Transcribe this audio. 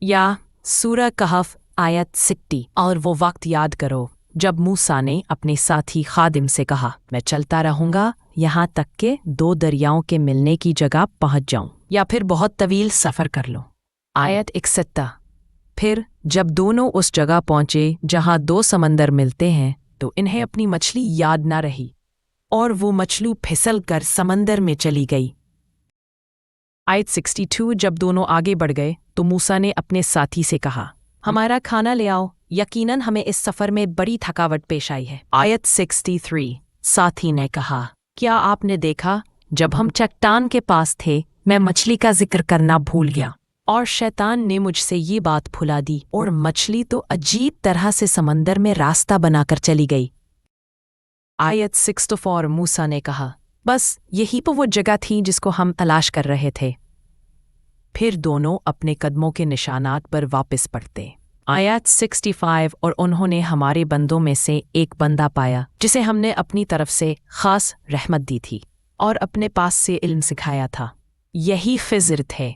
या सूरह कहफ आयत 60। और वो वक्त याद करो जब मूसा ने अपने साथी खादिम से कहा, मैं चलता रहूंगा यहाँ तक के 2 दरियाओं के मिलने की जगह पहुंच जाऊं या फिर बहुत तवील सफ़र कर लो। आयत 61। फिर जब दोनों उस जगह पहुंचे जहां 2 समंदर मिलते हैं तो इन्हें अपनी मछली याद न रही और वो मछली फिसल कर समंदर में चली गई। आयत 62। जब दोनों आगे बढ़ गए तो मूसा ने अपने साथी से कहा, हमारा खाना ले आओ, यकीनन हमें इस सफ़र में बड़ी थकावट पेश आई है। आयत 63। साथी ने कहा, क्या आपने देखा जब हम चट्टान के पास थे मैं मछली का जिक्र करना भूल गया और शैतान ने मुझसे ये बात भुला दी और मछली तो अजीब तरह से समंदर में रास्ता बनाकर चली गई। आयत 64। मूसा ने कहा, बस यही तो वो जगह थी जिसको हम तलाश कर रहे थे। फिर दोनों अपने कदमों के निशानात पर वापस पड़ते। आयत 65। और उन्होंने हमारे बंदों में से एक बंदा पाया जिसे हमने अपनी तरफ से खास रहमत दी थी और अपने पास से इल्म सिखाया था। यही खिज़र थे।